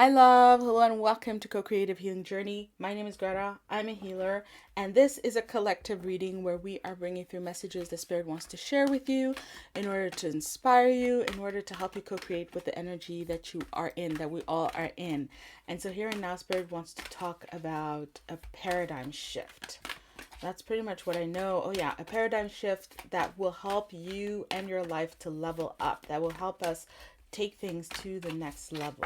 Hi, love. Hello, and welcome to Co-Creative Healing Journey. My name is Greta. I'm a healer, and this is a collective reading where we are bringing through messages the Spirit wants to share with you in order to inspire you, in order to help you co-create with the energy that you are in, that we all are in. And so here and now, Spirit wants to talk about a paradigm shift. That's pretty much what I know. Oh, yeah, a paradigm shift that will help you and your life to level up, that will help us take things to the next level.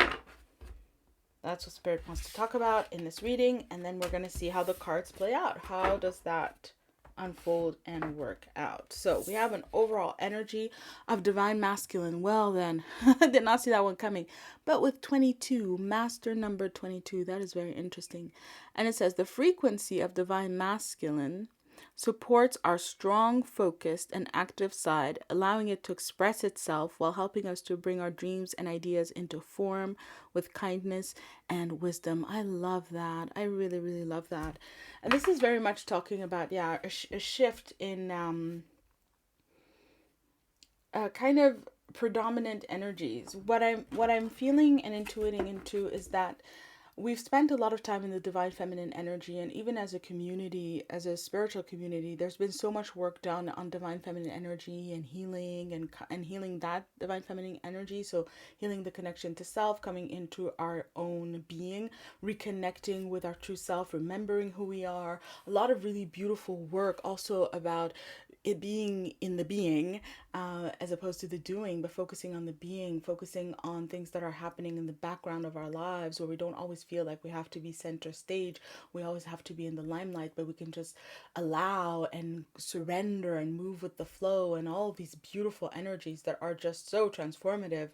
That's what Spirit wants to talk about in this reading, and then we're going to see how the cards play out. How does that unfold and work out? So we have an overall energy of divine masculine. Well, then, I did not see that one coming. But with 22, master number 22, that is very interesting. And it says the frequency of divine masculine supports our strong, focused, and active side, allowing it to express itself while helping us to bring our dreams and ideas into form with kindness and wisdom. I love that. I really, really love that. And this is very much talking about, a shift in kind of predominant energies. What I'm feeling and intuiting into is that we've spent a lot of time in the divine feminine energy, and even as a community, as a spiritual community, there's been so much work done on divine feminine energy and healing and healing that divine feminine energy. So healing the connection to self, coming into our own being, reconnecting with our true self, remembering who we are. A lot of really beautiful work also about it being in the being, as opposed to the doing, but focusing on the being, focusing on things that are happening in the background of our lives, where we don't always feel like we have to be center stage, we always have to be in the limelight, but we can just allow and surrender and move with the flow, and all of these beautiful energies that are just so transformative.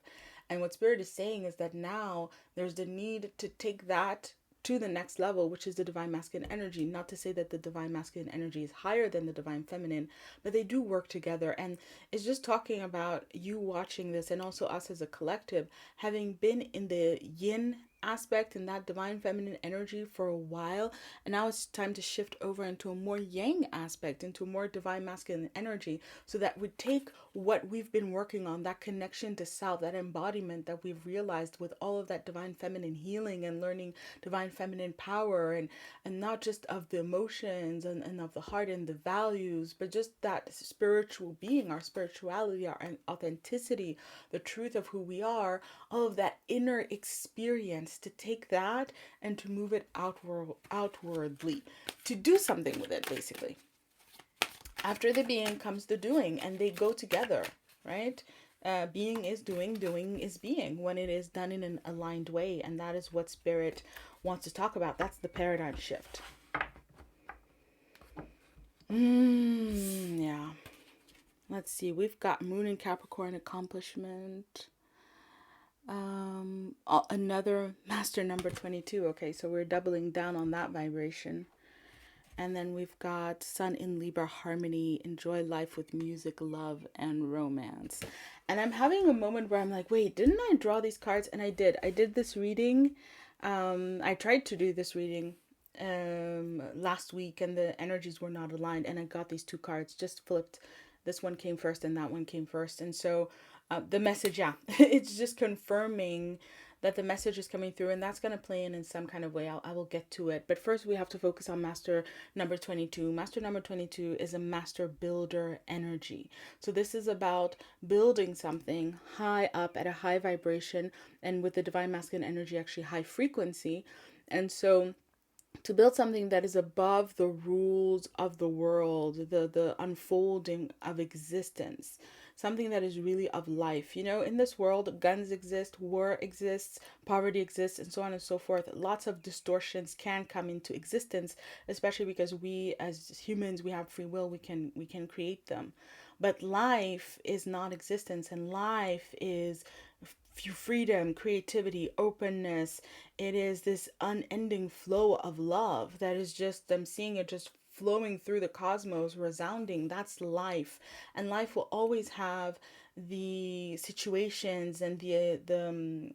And what Spirit is saying is that now there's the need to take that to the next level, which is the divine masculine energy. Not to say that the divine masculine energy is higher than the divine feminine, but they do work together. And it's just talking about you watching this, and also us as a collective having been in the yin aspect and that divine feminine energy for a while, and now it's time to shift over into a more yang aspect, into a more divine masculine energy, so that we take what we've been working on, that connection to self, that embodiment that we've realized with all of that divine feminine healing and learning divine feminine power, and not just of the emotions and of the heart and the values, but just that spiritual being, our spirituality, our authenticity, the truth of who we are, all of that inner experience, to take that and to move it outwardly, to do something with it, basically. After the being comes the doing, and they go together, right? Being is doing, doing is being, when it is done in an aligned way. And that is what Spirit wants to talk about. That's the paradigm shift. Yeah. Let's see. We've got Moon in Capricorn, accomplishment. Another master number 22. Okay, so we're doubling down on that vibration. And then we've got Sun in Libra, harmony, enjoy life with music, love, and romance. And I'm having a moment where I'm like, wait, didn't I draw these cards? And I did. I did this reading. I tried to do this reading last week, and the energies were not aligned. And I got these two cards, just flipped. This one came first and that one came first. And so the message, yeah, it's just confirming that the message is coming through, and that's going to play in some kind of way. I will get to it. But first, we have to focus on master number 22. Master number 22 is a master builder energy. So this is about building something high up at a high vibration, and with the divine masculine energy, actually high frequency. And so to build something that is above the rules of the world, the unfolding of existence, something that is really of life. You know, in this world, guns exist, war exists, poverty exists, and so on and so forth. Lots of distortions can come into existence, especially because we as humans, we have free will, we can create them. But life is not existence, and life is freedom, creativity, openness. It is this unending flow of love that is just, I'm seeing it just flowing through the cosmos, resounding. That's life. And life will always have the situations and the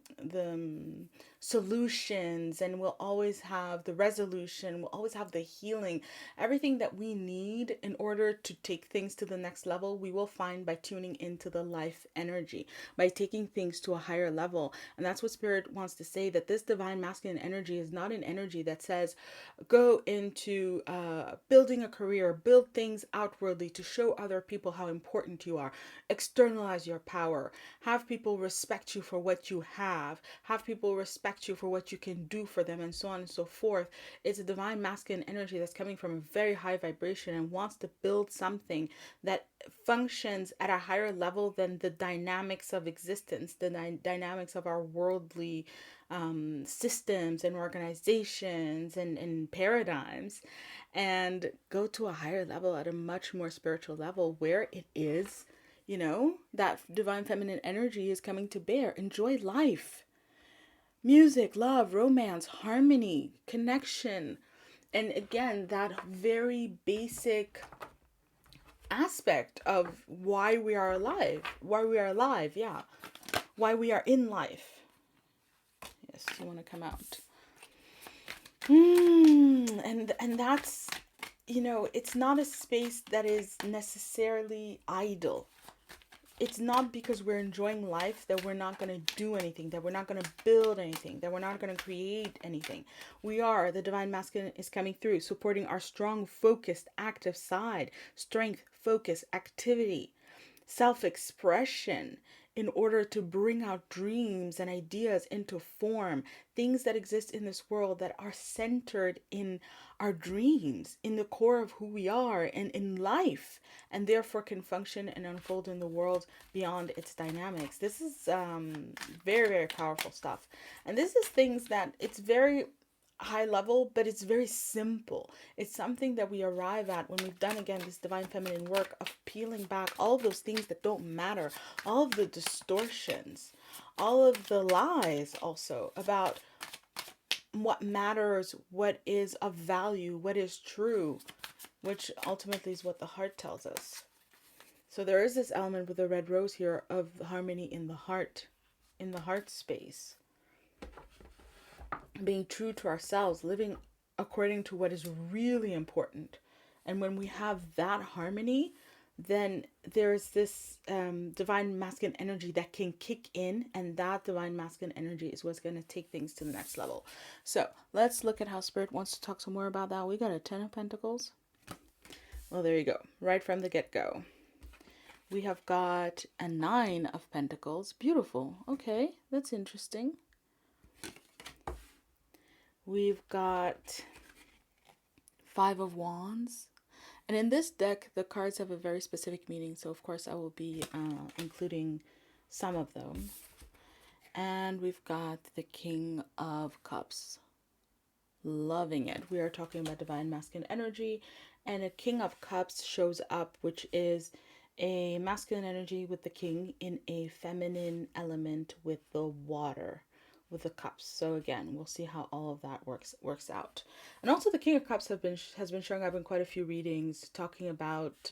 solutions, and we'll always have the resolution, we'll always have the healing. Everything that we need in order to take things to the next level, we will find by tuning into the life energy, by taking things to a higher level. And that's what Spirit wants to say, that this divine masculine energy is not an energy that says, go into building a career, build things outwardly to show other people how important you are, externalize your power, have people respect you for what you have people respect you for what you can do for them, and so on and so forth. It's a divine masculine energy that's coming from a very high vibration and wants to build something that functions at a higher level than the dynamics of existence, the dynamics of our worldly systems and organizations and paradigms, and go to a higher level at a much more spiritual level where it is, that divine feminine energy is coming to bear. Enjoy life. Music, love, romance, harmony, connection. And again, that very basic aspect of why we are alive. Yeah. Why we are in life. Yes, you want to come out. And that's, it's not a space that is necessarily idle. It's not because we're enjoying life that we're not going to do anything, that we're not going to build anything, that we're not going to create anything. We are. The divine masculine is coming through, supporting our strong, focused, active side, strength, focus, activity, self-expression, in order to bring out dreams and ideas into form, things that exist in this world that are centered in our dreams, in the core of who we are and in life, and therefore can function and unfold in the world beyond its dynamics. This is very, very powerful stuff. And this is things that it's very high level, but it's very simple. It's something that we arrive at when we've done, again, this divine feminine work of peeling back all of those things that don't matter, all of the distortions, all of the lies also about what matters, what is of value, what is true, which ultimately is what the heart tells us. So there is this element with the red rose here of harmony in the heart space. Being true to ourselves, living according to what is really important. And when we have that harmony, then there's this divine masculine energy that can kick in, and that divine masculine energy is what's going to take things to the next level. So let's look at how Spirit wants to talk some more about that. We got a 10 of Pentacles. Well, there you go. Right from the get-go. We have got a 9 of Pentacles. Beautiful. Okay, that's interesting. We've got 5 of Wands. And in this deck, the cards have a very specific meaning. So, of course, I will be including some of them. And we've got the King of Cups. Loving it. We are talking about divine masculine energy. And a King of Cups shows up, which is a masculine energy with the king in a feminine element with the water, with the cups. So again, we'll see how all of that works out. And also the King of Cups has been showing up in quite a few readings, talking about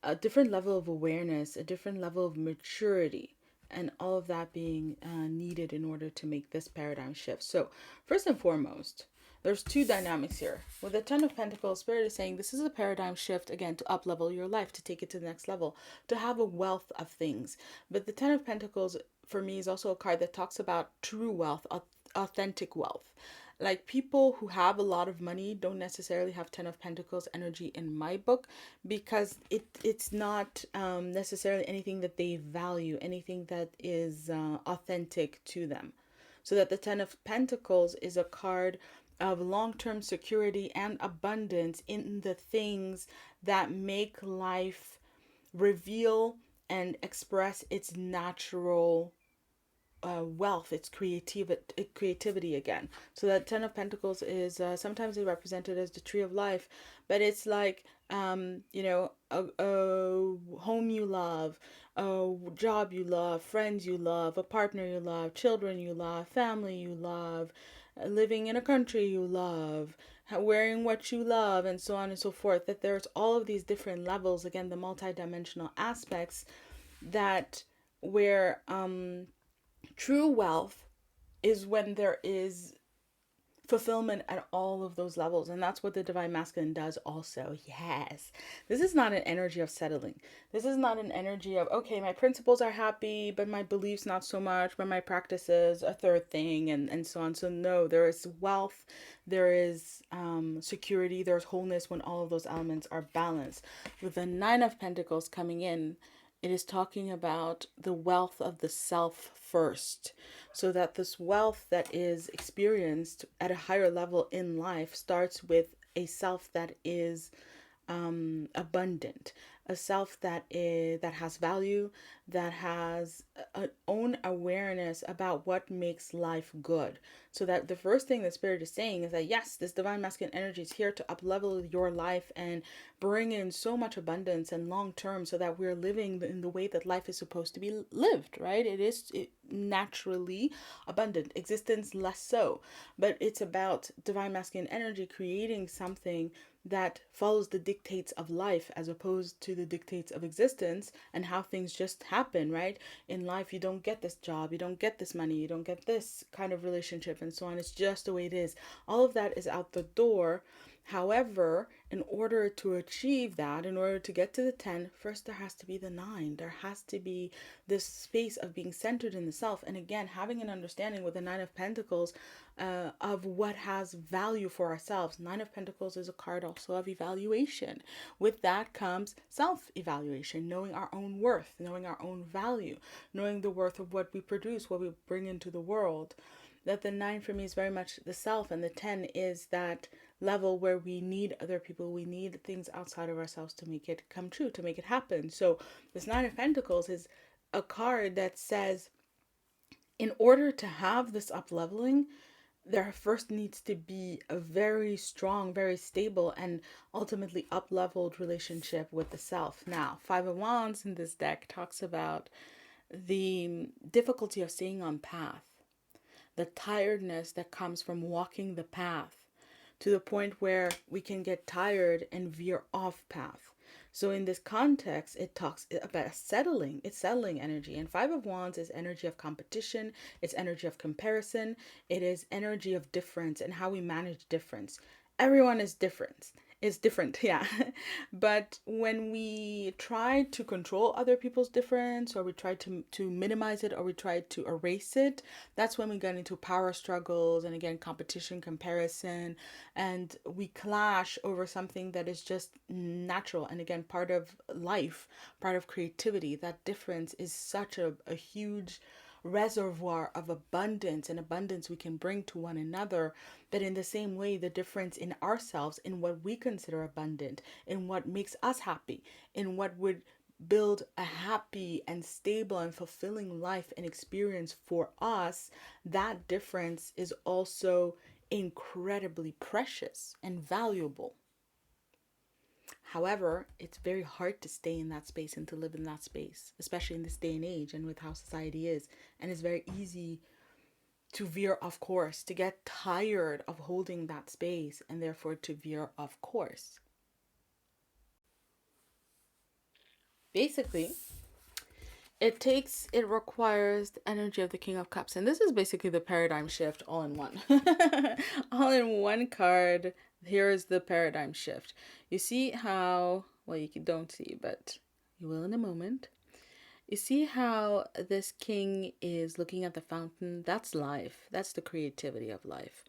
a different level of awareness, a different level of maturity, and all of that being needed in order to make this paradigm shift. So first and foremost, there's two dynamics here. With the 10 of Pentacles, Spirit is saying this is a paradigm shift, again, to up-level your life, to take it to the next level, to have a wealth of things. But the 10 of Pentacles, for me, is also a card that talks about true wealth, authentic wealth. Like, people who have a lot of money don't necessarily have 10 of Pentacles energy in my book, because it's not necessarily anything that they value, anything that is authentic to them. So that the 10 of Pentacles is a card of long-term security and abundance in the things that make life reveal and express its natural wealth, its creativity again. So that 10 of Pentacles is sometimes represented as the tree of life, but it's like a home you love, a job you love, friends you love, a partner you love, children you love, family you love, living in a country you love, wearing what you love, and so on and so forth. That there's all of these different levels, again, the multidimensional aspects, that where true wealth is when there is fulfillment at all of those levels. And that's what the divine masculine does also. Yes. This is not an energy of settling. This is not an energy of, okay, my principles are happy, but my beliefs not so much, but my practices a third thing, and so on. So no, there is wealth, there is security, there's wholeness when all of those elements are balanced. With the Nine of Pentacles coming in, it is talking about the wealth of the self first, so that this wealth that is experienced at a higher level in life starts with a self that is abundant, a self that has value, that has an own awareness about what makes life good. So that the first thing the spirit is saying is that yes, this divine masculine energy is here to up level your life and bring in so much abundance and long term, so that we're living in the way that life is supposed to be lived, right? It naturally abundant, existence less so, but it's about divine masculine energy creating something that follows the dictates of life as opposed to the dictates of existence and how things just happen, right? In life, you don't get this job, you don't get this money, you don't get this kind of relationship, and so on. It's just the way it is. All of that is out the door. However, in order to achieve that, in order to get to the 10, first there has to be the 9. There has to be this space of being centered in the self. And again, having an understanding with the 9 of Pentacles of what has value for ourselves. 9 of Pentacles is a card also of evaluation. With that comes self-evaluation, knowing our own worth, knowing our own value, knowing the worth of what we produce, what we bring into the world. That the 9 for me is very much the self, and the 10 is that level where we need other people, we need things outside of ourselves to make it come true, to make it happen. So this 9 of Pentacles is a card that says, in order to have this up leveling, there first needs to be a very strong, very stable, and ultimately up leveled relationship with the self. Now, 5 of Wands in this deck talks about the difficulty of staying on path, the tiredness that comes from walking the path, to the point where we can get tired and veer off path. So in this context, it talks about settling. It's settling energy. And 5 of Wands is energy of competition. It's energy of comparison. It is energy of difference and how we manage difference. Everyone is different. It's different, yeah. But when we try to control other people's difference, or we try to minimize it, or we try to erase it, that's when we get into power struggles and again competition, comparison, and we clash over something that is just natural and again part of life, part of creativity. That difference is such a huge reservoir of abundance and abundance we can bring to one another. But in the same way, the difference in ourselves, in what we consider abundant, in what makes us happy, in what would build a happy and stable and fulfilling life and experience for us, that difference is also incredibly precious and valuable. However, it's very hard to stay in that space and to live in that space, especially in this day and age and with how society is. And it's very easy to veer off course, to get tired of holding that space, and therefore to veer off course. Basically, it requires the energy of the King of Cups. And this is basically the paradigm shift all in one. All in one card. Here is the paradigm shift. You see how, well, you don't see, but you will in a moment. You see how this king is looking at the fountain? That's life. That's the creativity of life.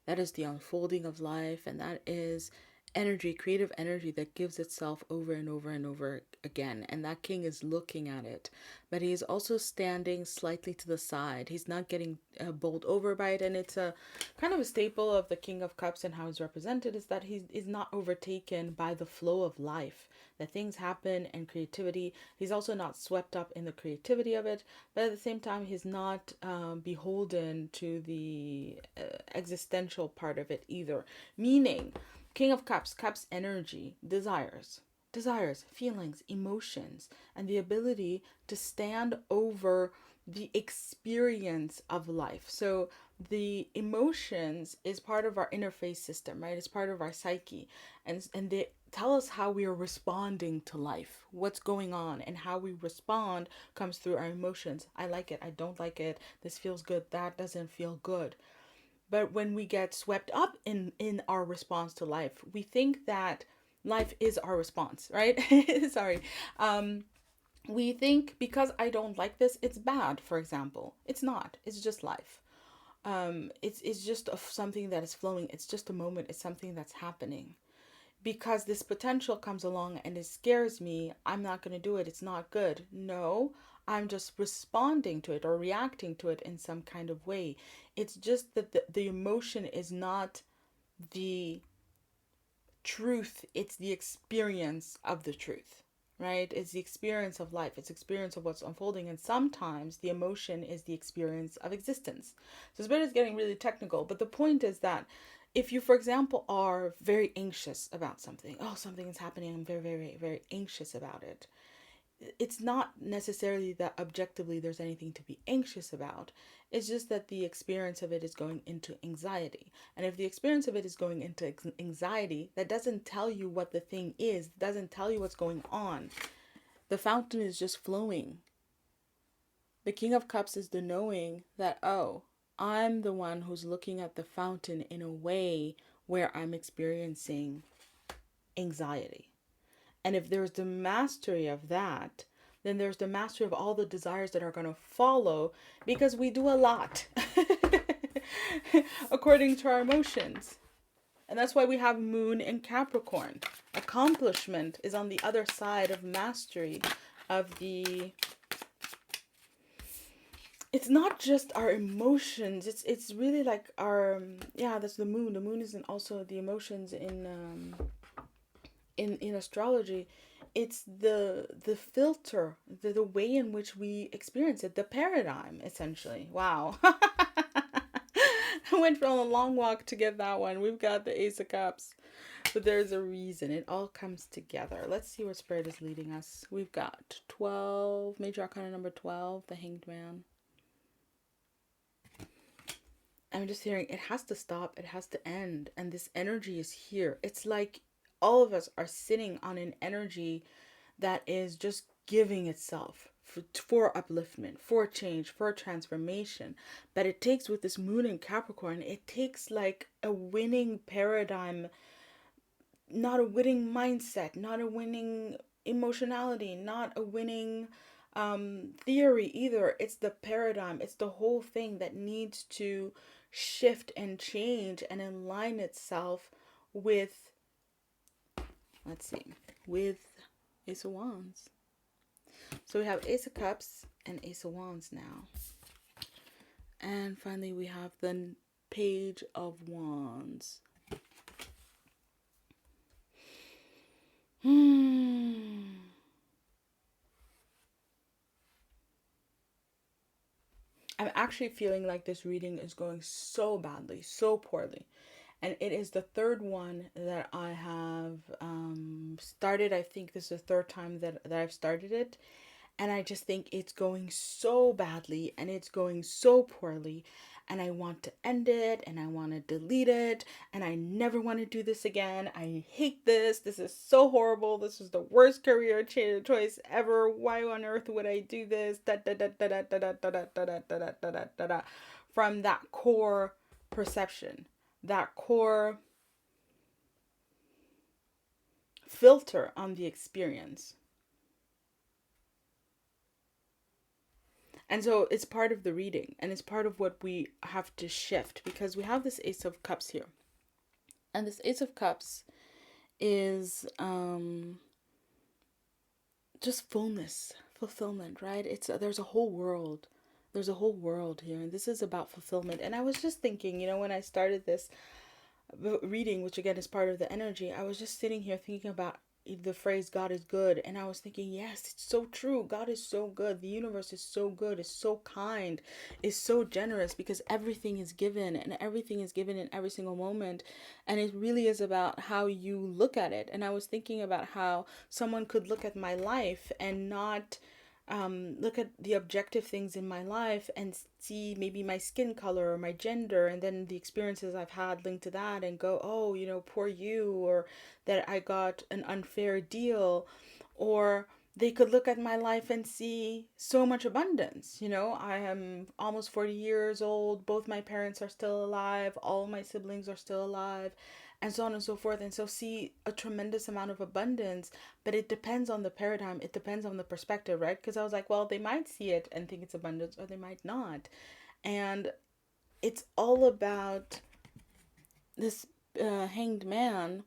That is the unfolding of life, and that is energy, creative energy that gives itself over and over and over again. And that king is looking at it, but he is also standing slightly to the side. He's not getting bowled over by it. And it's a kind of a staple of the King of Cups and how he's represented, is that he is not overtaken by the flow of life, that things happen and creativity. He's also not swept up in the creativity of it, but at the same time, he's not beholden to the existential part of it either. Meaning, King of Cups, Cups energy, desires, feelings, emotions, and the ability to stand over the experience of life. So the emotions is part of our interface system, right? It's part of our psyche, and they tell us how we are responding to life, what's going on, and how we respond comes through our emotions. I like it, I don't like it, this feels good, that doesn't feel good. But when we get swept up in our response to life, we think that life is our response, right? Sorry. We think because I don't like this, it's bad, for example. It's not. It's just life. It's just something that is flowing. It's just a moment. It's something that's happening. Because this potential comes along and it scares me, I'm not going to do it. It's not good. No, I'm just responding to it or reacting to it in some kind of way. It's just that the emotion is not the truth, it's the experience of the truth, right? It's the experience of life, it's experience of what's unfolding, and sometimes the emotion is the experience of existence. So this bit is getting really technical, but the point is that if you, for example, are very anxious about something, oh, something is happening, I'm very, very, very anxious about it, it's not necessarily that objectively there's anything to be anxious about. It's just that the experience of it is going into anxiety. And if the experience of it is going into anxiety, that doesn't tell you what the thing is, doesn't tell you what's going on. The fountain is just flowing. The King of Cups is the knowing that, oh, I'm the one who's looking at the fountain in a way where I'm experiencing anxiety. And if there's the mastery of that, then there's the mastery of all the desires that are going to follow, because we do a lot according to our emotions. And that's why we have Moon in Capricorn. Accomplishment is on the other side of mastery of the... It's not just our emotions. It's really like our... Yeah, that's the moon. The moon isn't also the emotions in astrology. It's the filter, the way in which we experience it, the paradigm, essentially. Wow. I went on a long walk to get that one. We've got the Ace of Cups, but there's a reason. It all comes together. Let's see where Spirit is leading us. We've got 12, Major Arcana number 12, the Hanged Man. I'm just hearing it has to stop, it has to end, and this energy is here. It's like all of us are sitting on an energy that is just giving itself for upliftment, for change, for transformation. But it takes, with this moon in Capricorn, it takes like a winning paradigm, not a winning mindset, not a winning emotionality, not a winning theory either. It's the paradigm, it's the whole thing that needs to shift and change and align itself with, let's see, with Ace of Wands. So we have Ace of Cups and Ace of Wands now. And finally we have the Page of Wands. I'm actually feeling like this reading is going so badly, so poorly. And it is the third one that I have started. I think this is the third time that I've started it. And I just think it's going so badly and it's going so poorly. And I want to end it and I want to delete it. And I never want to do this again. I hate this. This is so horrible. This is the worst career choice ever. Why on earth would I do this? From that core perception, that core filter on the experience. And so it's part of the reading, and it's part of what we have to shift, because we have this Ace of Cups here. And this Ace of Cups is just fullness, fulfillment, right? There's a whole world. There's a whole world here, and this is about fulfillment. And I was just thinking, when I started this reading, which again is part of the energy, I was just sitting here thinking about the phrase God is good, and I was thinking, yes, it's so true. God is so good. The universe is so good, is so kind, is so generous, because everything is given, and everything is given in every single moment. And it really is about how you look at it. And I was thinking about how someone could look at my life and not look at the objective things in my life and see maybe my skin color or my gender, and then the experiences I've had linked to that, and go, oh, poor you, or that I got an unfair deal. Or they could look at my life and see so much abundance. I am almost 40 years old, both my parents are still alive, all my siblings are still alive, and so on and so forth. And so see a tremendous amount of abundance, but it depends on the paradigm, it depends on the perspective, right? Because I was like, well, they might see it and think it's abundance, or they might not. And it's all about this hanged man,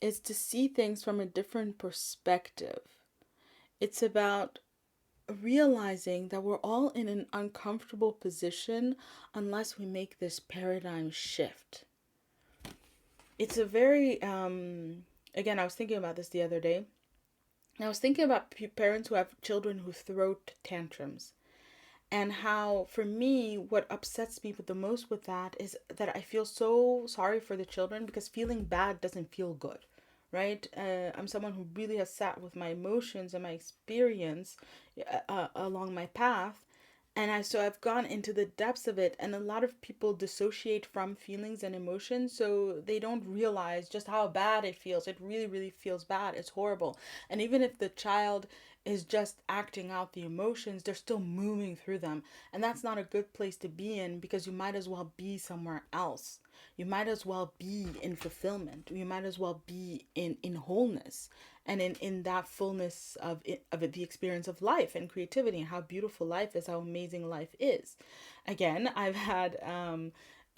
is to see things from a different perspective. It's about realizing that we're all in an uncomfortable position unless we make this paradigm shift. It's a very, again, I was thinking about this the other day. I was thinking about parents who have children who throw tantrums. And how, for me, what upsets me the most with that is that I feel so sorry for the children, because feeling bad doesn't feel good, right? I'm someone who really has sat with my emotions and my experience along my path. And I've gone into the depths of it, and a lot of people dissociate from feelings and emotions, so they don't realize just how bad it feels. It really, really feels bad. It's horrible. And even if the child is just acting out the emotions, they're still moving through them. And that's not a good place to be in, because you might as well be somewhere else. You might as well be in fulfillment. You might as well be in wholeness, and in that fullness of the experience of life and creativity, and how beautiful life is, how amazing life is. Again, I've had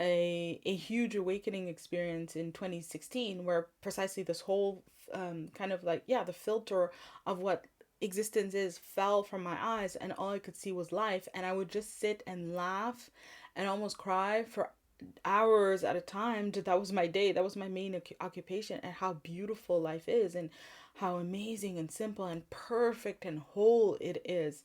a huge awakening experience in 2016, where precisely this whole kind of like, yeah, the filter of what existence is fell from my eyes, and all I could see was life. And I would just sit and laugh and almost cry for hours at a time. That was my day, that was my main occupation, and how beautiful life is, and how amazing and simple and perfect and whole it is.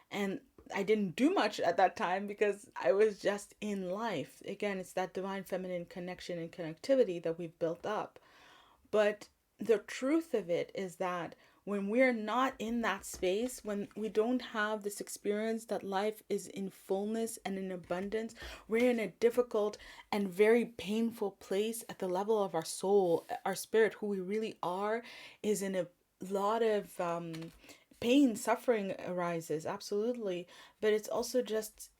And I didn't do much at that time, because I was just in life. Again, it's that divine feminine connection and connectivity that we've built up. But the truth of it is that when we're not in that space, when we don't have this experience that life is in fullness and in abundance, we're in a difficult and very painful place at the level of our soul, our spirit, who we really are, is in a lot of pain, suffering arises, absolutely. But it's also just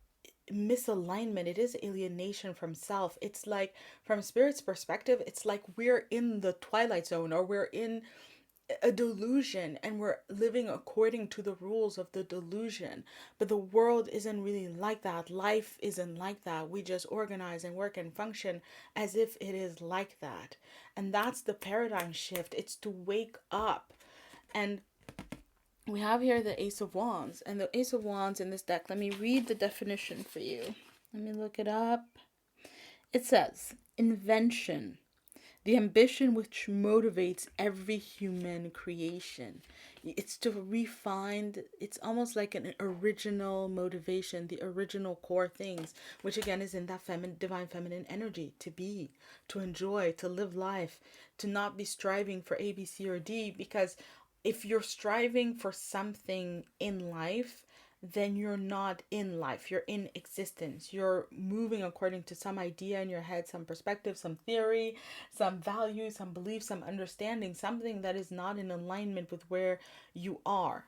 misalignment. It is alienation from self. It's like, from spirit's perspective, it's like we're in the twilight zone, or we're in a delusion, and we're living according to the rules of the delusion. But the world isn't really like that. Life isn't like that. We just organize and work and function as if it is like that. And that's the paradigm shift. It's to wake up. And we have here the Ace of Wands. And the Ace of Wands in this deck, let me read the definition for you. Let me look it up. It says, invention, the ambition which motivates every human creation. It's to refine, it's almost like an original motivation, the original core things, which again is in that divine feminine energy, to be, to enjoy, to live life, to not be striving for A, B, C, or D. Because if you're striving for something in life, then you're not in life. You're in existence. You're moving according to some idea in your head, some perspective, some theory, some value, some belief, some understanding, something that is not in alignment with where you are,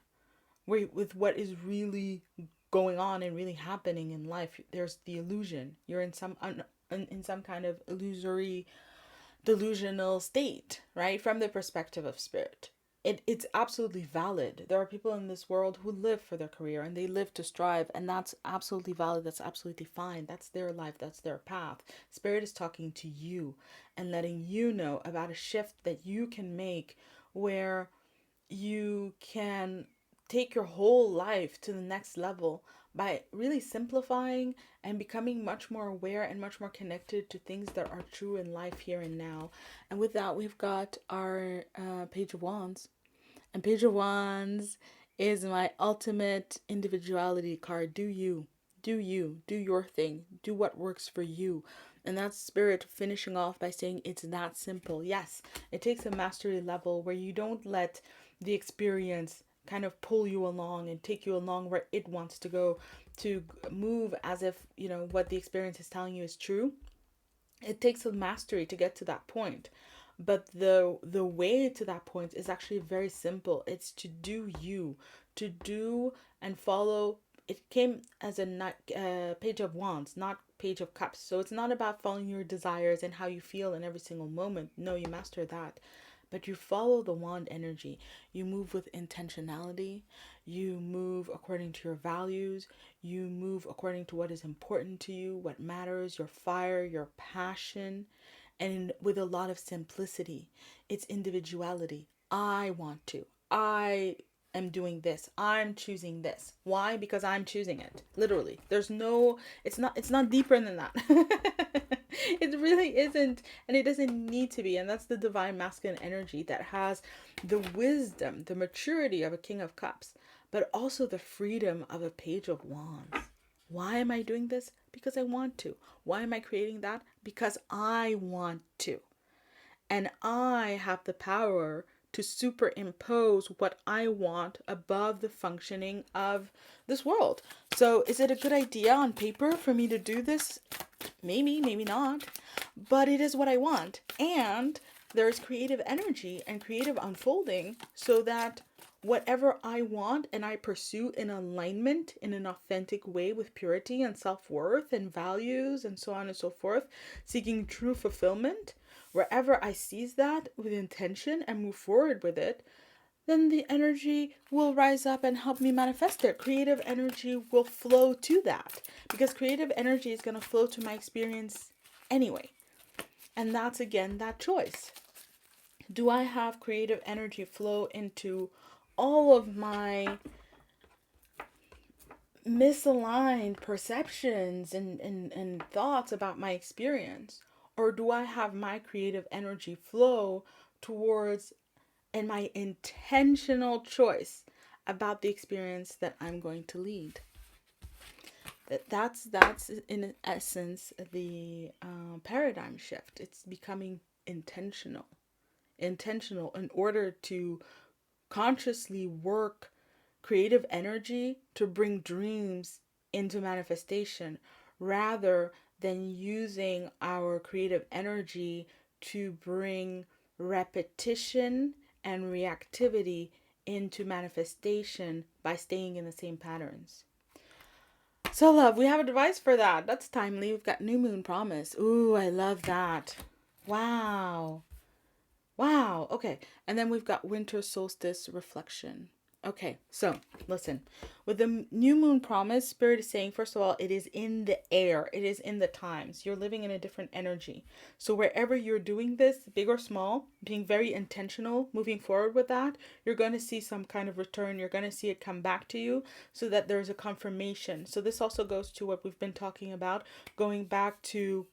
with what is really going on and really happening in life. There's the illusion. You're in some kind of illusory, delusional state, right? From the perspective of spirit. It's absolutely valid. There are people in this world who live for their career, and they live to strive, and that's absolutely valid. That's absolutely fine. That's their life. That's their path. Spirit is talking to you and letting you know about a shift that you can make, where you can take your whole life to the next level by really simplifying and becoming much more aware and much more connected to things that are true in life here and now. And with that, we've got our Page of Wands. And Page of Wands is my ultimate individuality card. Do you. Do you. Do your thing. Do what works for you. And that's Spirit finishing off by saying it's that simple. Yes, it takes a mastery level where you don't let the experience kind of pull you along and take you along where it wants to go, to move as if, what the experience is telling you is true. It takes a mastery to get to that point. But the way to that point is actually very simple. It's to do you, to do and follow. It came as a page of wands, not page of cups. So it's not about following your desires and how you feel in every single moment. No, you master that. But you follow the wand energy. You move with intentionality. You move according to your values. You move according to what is important to you, what matters, your fire, your passion, and with a lot of simplicity. It's individuality. I want to. I am doing this. I'm choosing this. Why? Because I'm choosing it. Literally. It's not deeper than that. It really isn't, and it doesn't need to be. And that's the divine masculine energy that has the wisdom, the maturity of a king of cups, but also the freedom of a page of wands. Why am I doing this? Because I want to. Why am I creating that? Because I want to. And I have the power to superimpose what I want above the functioning of this world. So is it a good idea on paper for me to do this? Maybe, maybe not. But it is what I want. And there's creative energy and creative unfolding so that whatever I want and I pursue in alignment in an authentic way with purity and self-worth and values and so on and so forth, seeking true fulfillment, wherever I seize that with intention and move forward with it, then the energy will rise up and help me manifest it. Creative energy will flow to that because creative energy is going to flow to my experience anyway. And that's again that choice. Do I have creative energy flow into all of my misaligned perceptions and thoughts about my experience? Or do I have my creative energy flow towards and my intentional choice about the experience that I'm going to lead? That's in essence the paradigm shift. It's becoming intentional in order to consciously work creative energy to bring dreams into manifestation, rather than using our creative energy to bring repetition and reactivity into manifestation by staying in the same patterns. So love, we have a device for that. That's timely. We've got new moon promise. Ooh, I love that. Wow. Wow. Okay. And then we've got winter solstice reflection. Okay. So listen, with the new moon promise, Spirit is saying, first of all, it is in the air. It is in the times. You're living in a different energy. So wherever you're doing this, big or small, being very intentional, moving forward with that, you're going to see some kind of return. You're going to see it come back to you so that there's a confirmation. So this also goes to what we've been talking about, going back to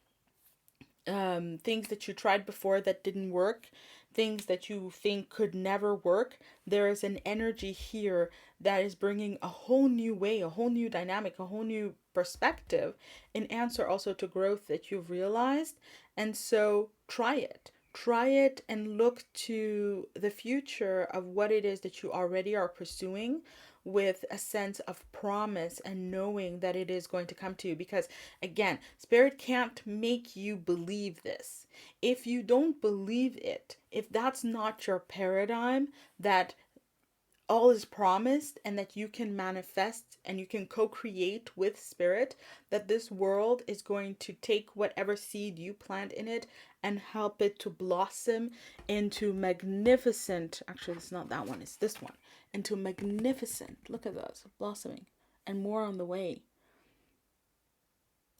things that you tried before that didn't work, things that you think could never work. There is an energy here that is bringing a whole new way, a whole new dynamic, a whole new perspective in answer also to growth that you've realized. And so try it. Try it and look to the future of what it is that you already are pursuing with a sense of promise and knowing that it is going to come to you. Because again, Spirit can't make you believe this. If you don't believe it, if that's not your paradigm, that all is promised and that you can manifest and you can co-create with Spirit, that this world is going to take whatever seed you plant in it and help it to blossom into magnificent, actually it's not that one, it's this one, into magnificent, look at those, blossoming, and more on the way,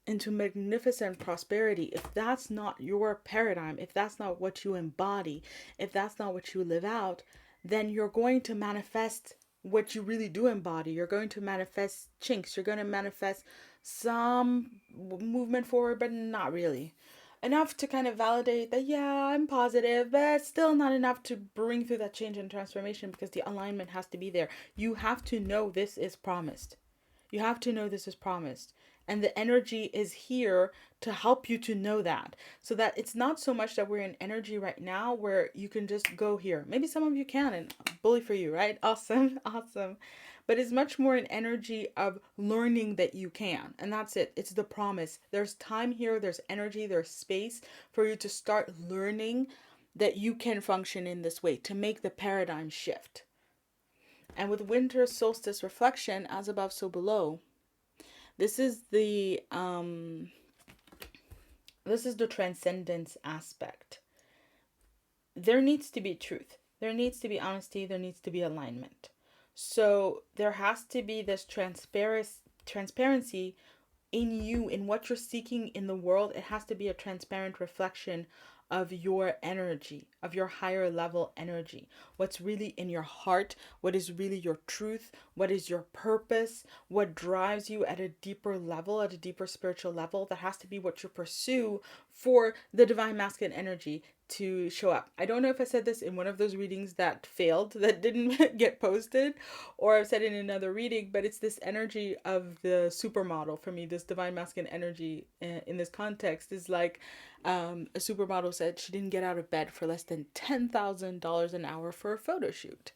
into magnificent prosperity. If that's not your paradigm, if that's not what you embody, if that's not what you live out, then you're going to manifest what you really do embody. You're going to manifest chinks. You're going to manifest some movement forward, but not really. Enough to kind of validate that, yeah, I'm positive, but still not enough to bring through that change and transformation because the alignment has to be there. You have to know this is promised. You have to know this is promised. And the energy is here to help you to know that. So that it's not so much that we're in energy right now where you can just go here. Maybe some of you can, and bully for you, right? Awesome, awesome. But it's much more an energy of learning that you can. And that's it. It's the promise. There's time here, there's energy, there's space for you to start learning that you can function in this way, to make the paradigm shift. And with winter solstice reflection, as above, so below, this is the transcendence aspect. There needs to be truth. There needs to be honesty. There needs to be alignment. So there has to be this transparency in you, in what you're seeking in the world. It has to be a transparent reflection of your energy, of your higher level energy, what's really in your heart, what is really your truth, what is your purpose, what drives you at a deeper level, at a deeper spiritual level. That has to be what you pursue for the divine masculine energy to show up. I don't know if I said this in one of those readings that failed, that didn't get posted, or I've said it in another reading, but it's this energy of the supermodel for me. This divine masculine energy in this context is like a supermodel said she didn't get out of bed for less than $10,000 an hour for a photo shoot.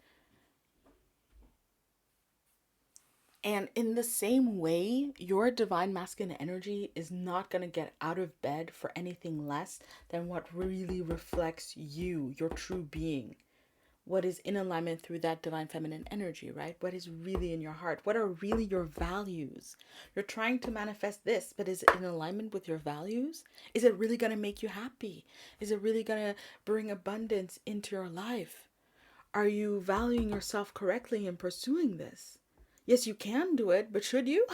And in the same way, your divine masculine energy is not going to get out of bed for anything less than what really reflects you, your true being. What is in alignment through that divine feminine energy, right? What is really in your heart? What are really your values? You're trying to manifest this, but is it in alignment with your values? Is it really going to make you happy? Is it really going to bring abundance into your life? Are you valuing yourself correctly in pursuing this? Yes, you can do it, but should you?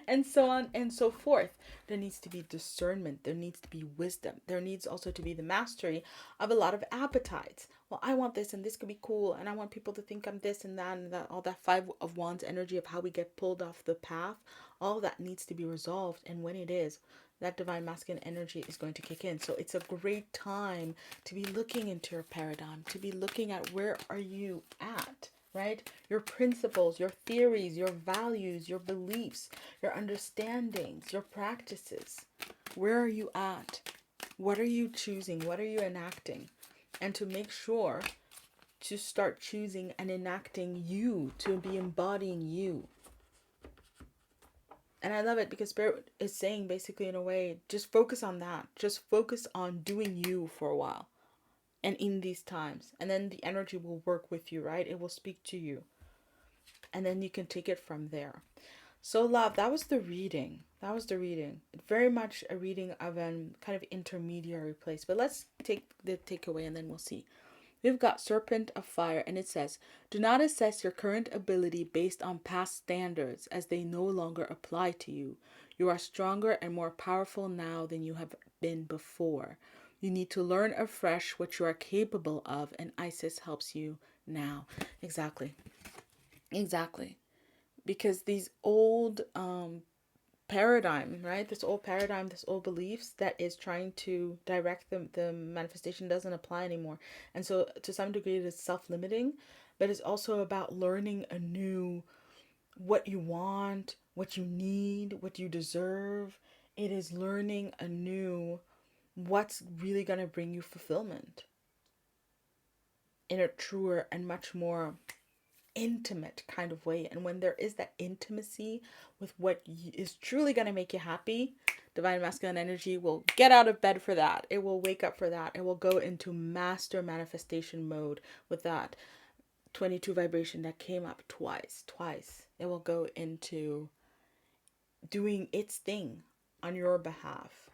And so on and so forth. There needs to be discernment. There needs to be wisdom. There needs also to be the mastery of a lot of appetites. Well, I want this and this could be cool. And I want people to think I'm this and that, all that Five of Wands energy of how we get pulled off the path. All that needs to be resolved. And when it is, that divine masculine energy is going to kick in. So it's a great time to be looking into your paradigm, to be looking at where are you at, right? Your principles, your theories, your values, your beliefs, your understandings, your practices. Where are you at? What are you choosing? What are you enacting? And to make sure to start choosing and enacting you, to be embodying you. And I love it because Spirit is saying basically in a way, just focus on that. Just focus on doing you for a while. And in these times. And then the energy will work with you, right? It will speak to you. And then you can take it from there. So love, that was the reading. That was the reading. Very much a reading of an kind of intermediary place. But let's take the takeaway and then we'll see. We've got Serpent of Fire, and it says, do not assess your current ability based on past standards as they no longer apply to you. You are stronger and more powerful now than you have been before. You need to learn afresh what you are capable of, and Isis helps you now. Exactly. Exactly. Because these old paradigm, right? This old paradigm, this old beliefs that is trying to direct the manifestation doesn't apply anymore. And so to some degree it is self-limiting, but it's also about learning anew what you want, what you need, what you deserve. It is learning anew what's really going to bring you fulfillment in a truer and much more intimate kind of way. And when there is that intimacy with what is truly going to make you happy, divine masculine energy will get out of bed for that. It will wake up for that. It will go into master manifestation mode with that 22 vibration that came up twice. It will go into doing its thing on your behalf.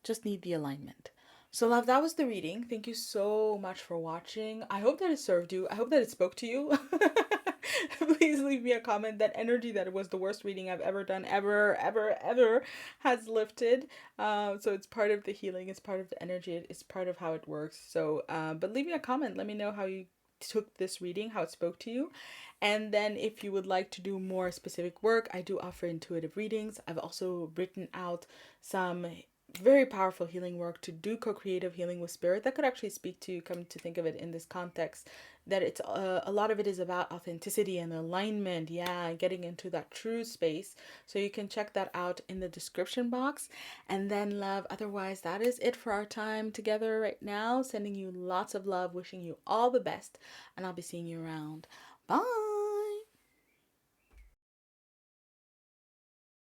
Just need the alignment. So love, that was the reading. Thank you so much for watching. I hope that it served you. I hope that it spoke to you. Please leave me a comment. That energy that it was the worst reading I've ever done, ever has lifted. So it's part of the healing. It's part of the energy. It's part of how it works. So, but leave me a comment. Let me know how you took this reading, how it spoke to you. And then if you would like to do more specific work, I do offer intuitive readings. I've also written out some very powerful healing work to do co-creative healing with spirit. That could actually speak to, come to think of it in this context, that it's a lot of it is about authenticity and alignment, yeah, getting into that true space. So you can check that out in the description box. And then love, otherwise that is it for our time together right now. Sending you lots of love, wishing you all the best, and I'll be seeing you around. Bye.